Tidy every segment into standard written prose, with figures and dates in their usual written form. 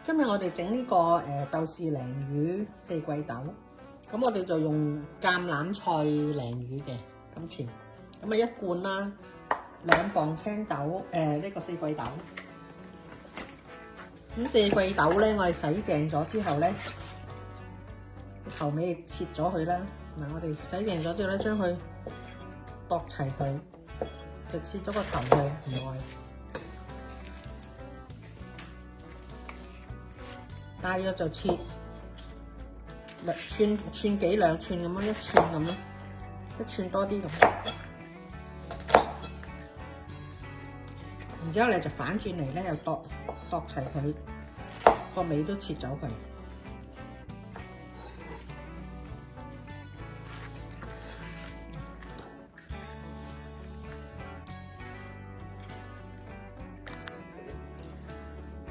今日我哋整呢個豆豉鯪魚四季豆，咁我哋就用橄欖菜鯪魚嘅金錢，咁啊一罐啦，2磅青豆，呢個四季豆。咁四季豆咧，我哋洗淨咗之後咧，頭尾切咗佢啦。嗱，我哋洗淨咗之後咧，將佢剁齊佢，就切咗個頭去唔愛。大約就切寸幾2寸咁樣，1寸咁咯，1寸多啲咁。然之後你就反轉嚟咧，又剁齊佢，個尾都切走佢。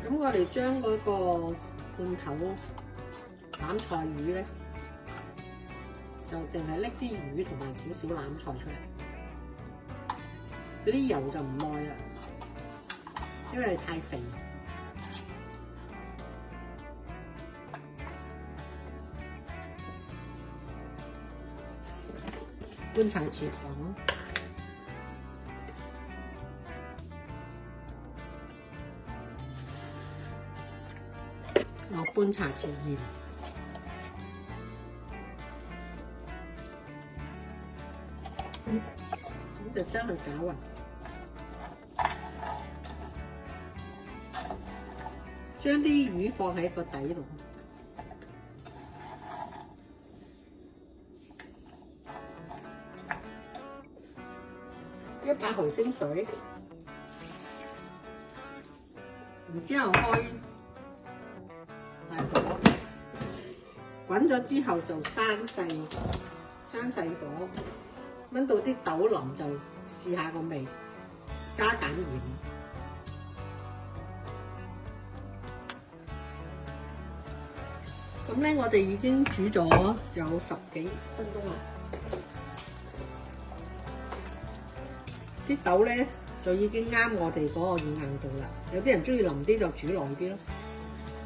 咁我哋將嗰個罐頭欖菜魚咧，就淨係拎啲魚同埋少少欖菜出嚟，嗰啲油就唔愛啦，因為太肥。半茶匙糖，落半茶匙鹽，咁就將佢攪勻，將啲魚放喺個底度，100毫升水，然之後開大火，滾咗之後就生細火，燜到啲豆腍就試下個味，加減鹽。咁咧，我哋已經煮咗有10幾分鐘啦。啲豆咧就已經啱我哋嗰個軟硬度啦。有啲人中意腍啲就煮耐啲咯。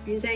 變成